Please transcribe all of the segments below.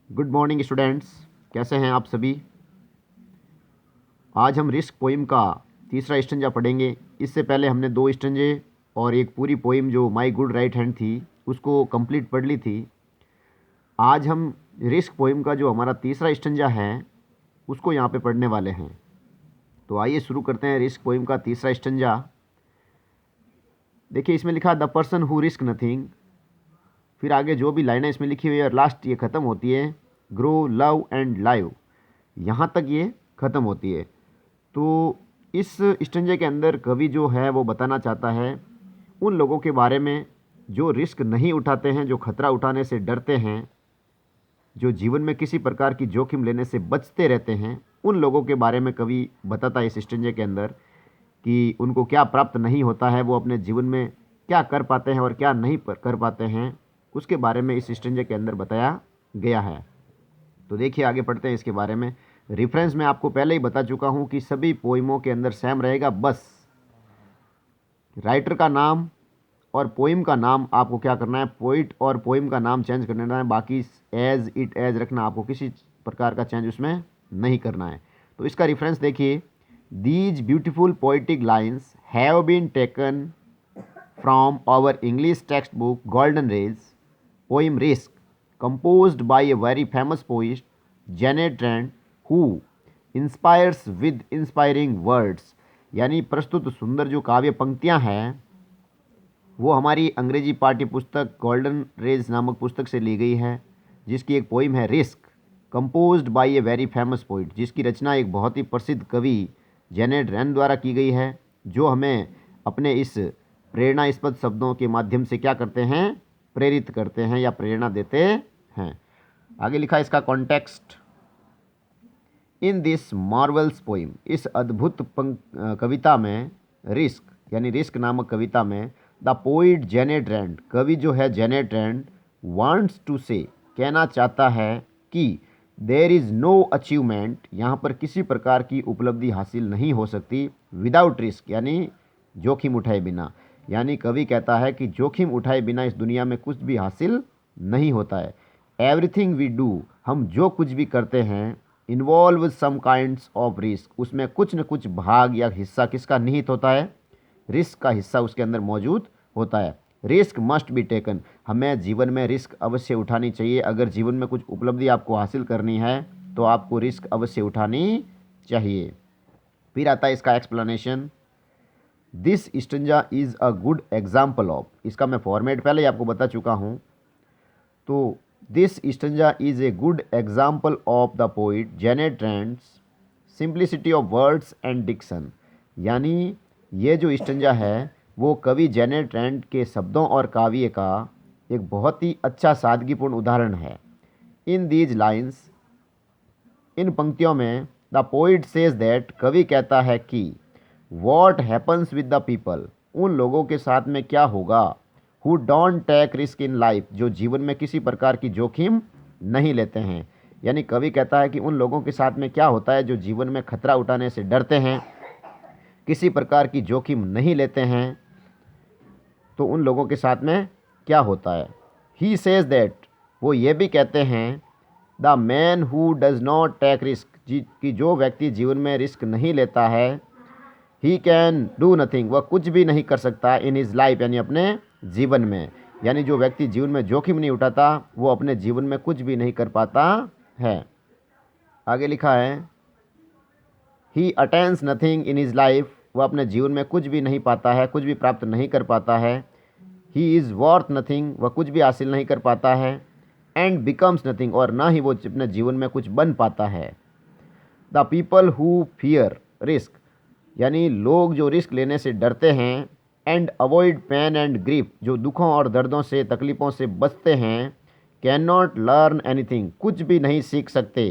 Good morning students, कैसे हैं आप सभी। आज हम रिस्क पोइम का तीसरा स्टंजा पढ़ेंगे। इससे पहले हमने दो स्टंजे और एक पूरी पोइम जो माई गुड राइट हैंड थी उसको कंप्लीट पढ़ ली थी। आज हम रिस्क पोइम का जो हमारा तीसरा स्टंजा है उसको यहाँ पे पढ़ने वाले हैं। तो आइए शुरू करते हैं रिस्क पोइम का तीसरा स्टंजा। देखिए इसमें लिखा the person who risk nothing, फिर आगे जो भी लाइनें इसमें लिखी हुई है लास्ट ये ख़त्म होती है ग्रो लव एंड लाइव, यहाँ तक ये ख़त्म होती है। तो इस स्टंजे के अंदर कवि जो है वो बताना चाहता है उन लोगों के बारे में जो रिस्क नहीं उठाते हैं, जो खतरा उठाने से डरते हैं, जो जीवन में किसी प्रकार की जोखिम लेने से बचते रहते हैं। उन लोगों के बारे में कवि बताता है इस स्टंजे के अंदर कि उनको क्या प्राप्त नहीं होता है, वो अपने जीवन में क्या कर पाते हैं और क्या नहीं कर पाते हैं, उसके बारे में इस स्टंजे के अंदर बताया गया है। तो देखिए आगे पढ़ते हैं इसके बारे में। रेफरेंस मैं आपको पहले ही बता चुका हूं कि सभी पोइमों के अंदर सेम रहेगा, बस राइटर का नाम और पोइम का नाम आपको क्या करना है, पोइट और पोइम का नाम चेंज करना है, बाकी एज इट एज रखना, आपको किसी प्रकार का चेंज उसमें नहीं करना है। तो इसका रेफरेंस देखिए, these beautiful poetic lines have been taken from our English textbook Golden Rays poem risk composed by a very famous poet Janet Rand who inspires with inspiring words। यानी प्रस्तुत सुंदर जो काव्य पंक्तियां हैं वो हमारी अंग्रेजी पाठ्य पुस्तक गोल्डन रेज नामक पुस्तक से ली गई है, जिसकी एक पोइम है risk, composed bye a very famous poet, जिसकी रचना एक बहुत ही प्रसिद्ध कवि जेनेट रैन द्वारा की गई है, जो हमें अपने इस प्रेरणास्पद शब्दों के माध्यम से क्या करते हैं, प्रेरित करते हैं या प्रेरणा देते हैं। आगे लिखा इसका context, in this Marvels poem, इस अद्भुत कविता में रिस्क यानी रिस्क नामक कविता में द पोइट जेनेट रैंड, कवि जो है जेनेट रैंड, वांट्स टू से कहना चाहता है कि देयर इज़ नो अचीवमेंट, यहाँ पर किसी प्रकार की उपलब्धि हासिल नहीं हो सकती विदाउट रिस्क यानी जोखिम उठाए बिना। यानी कवि कहता है कि जोखिम उठाए बिना इस दुनिया में कुछ भी हासिल नहीं होता है। एवरीथिंग वी डू, हम जो कुछ भी करते हैं, involve some kinds of risk, उसमें कुछ न कुछ भाग या हिस्सा किसका निहित होता है, रिस्क का हिस्सा उसके अंदर मौजूद होता है। रिस्क मस्ट बी टेकन, हमें जीवन में रिस्क अवश्य उठानी चाहिए। अगर जीवन में कुछ उपलब्धि आपको हासिल करनी है तो आपको रिस्क अवश्य उठानी चाहिए। फिर आता है इसका explanation, this stanza is a good example of, इसका मैं फॉर्मेट पहले ही आपको बता चुका हूँ। तो this stanza is a good example of the poet Janet Rand's simplicity of words and diction, यानी ये जो स्टंजा है वो कवि जेनेट रैंड के शब्दों और काव्य का एक बहुत ही अच्छा सादगीपूर्ण उदाहरण है। इन दीज लाइन्स, इन पंक्तियों में द पोइट सेज दैट, कवि कहता है कि what happens with the people, उन लोगों के साथ में क्या होगा, who don't take risk in life, जो जीवन में किसी प्रकार की जोखिम नहीं लेते हैं। यानी कवि कहता है कि उन लोगों के साथ में क्या होता है जो जीवन में खतरा उठाने से डरते हैं, किसी प्रकार की जोखिम नहीं लेते हैं, तो उन लोगों के साथ में क्या होता है। ही सेज दैट, वो ये भी कहते हैं, the man who does not take risk, कि जो व्यक्ति जीवन में रिस्क नहीं लेता है, ही कैन डू नथिंग, वह कुछ भी नहीं कर सकता इन हिज लाइफ, यानी अपने जीवन में। यानी जो व्यक्ति जीवन में जोखिम नहीं उठाता वो अपने जीवन में कुछ भी नहीं कर पाता है। आगे लिखा है, ही attains nothing in his life, वह अपने जीवन में कुछ भी नहीं पाता है, कुछ भी प्राप्त नहीं कर पाता है। ही इज़ वर्थ नथिंग, वह कुछ भी हासिल नहीं कर पाता है। एंड बिकम्स नथिंग, और ना ही वो अपने जीवन में कुछ बन पाता है। The people who fear risk, यानी लोग जो रिस्क लेने से डरते हैं, and avoid pen and grief, जो दुखों और दर्दों से तकलीफ़ों से बचते हैं, कैन नॉट लर्न एनीथिंग, कुछ भी नहीं सीख सकते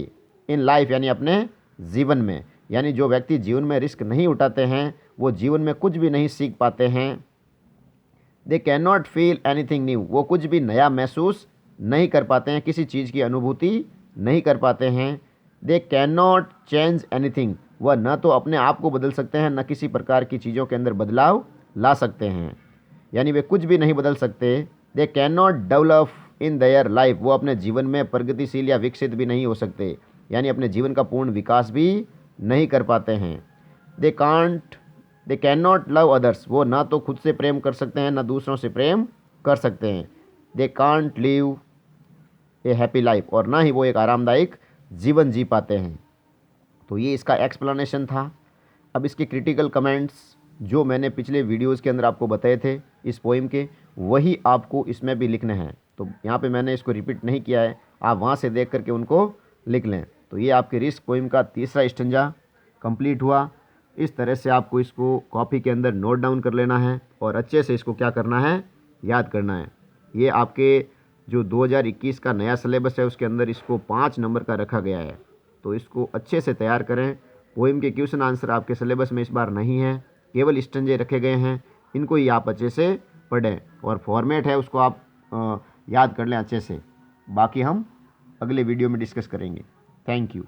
इन लाइफ, यानी अपने जीवन में। यानी जो व्यक्ति जीवन में रिस्क नहीं उठाते हैं वो जीवन में कुछ भी नहीं सीख पाते हैं। They can not feel anything new, वो कुछ भी नया महसूस नहीं कर पाते हैं, किसी चीज़ की अनुभूति नहीं कर पाते हैं। They can not change anything, वह न तो अपने आप को बदल सकते हैं, न किसी प्रकार की चीज़ों के अंदर बदलाव ला सकते हैं, यानी वे कुछ भी नहीं बदल सकते। They can not develop in their life, वो अपने जीवन में प्रगतिशील या विकसित भी नहीं हो सकते, यानी अपने जीवन का पूर्ण विकास भी नहीं कर पाते हैं। They can not love others, वो ना तो खुद से प्रेम कर सकते हैं ना दूसरों से प्रेम कर सकते हैं। They can't live A happy life, और ना ही वो एक आरामदायक जीवन जी पाते हैं। तो ये इसका एक्सप्लेनेशन था। अब इसके क्रिटिकल कमेंट्स जो मैंने पिछले वीडियोज़ के अंदर आपको बताए थे इस पोइम के, वही आपको इसमें भी लिखने हैं। तो यहाँ पे मैंने इसको रिपीट नहीं किया है, आप वहाँ से देख करके उनको लिख लें। तो ये आपके रिस्क पोइम का तीसरा स्टंजा कंप्लीट हुआ। इस तरह से आपको इसको कॉपी के अंदर नोट डाउन कर लेना है और अच्छे से इसको क्या करना है, याद करना है। ये आपके जो 2021 का नया सिलेबस है उसके अंदर इसको 5 नंबर का रखा गया है, तो इसको अच्छे से तैयार करें। पोइम के क्वेश्चन आंसर आपके सिलेबस में इस बार नहीं है, केवल स्टंजे रखे गए हैं, इनको ही आप अच्छे से पढ़ें और फॉर्मेट है उसको आप याद कर लें अच्छे से। बाकी हम अगले वीडियो में डिस्कस करेंगे। Thank you.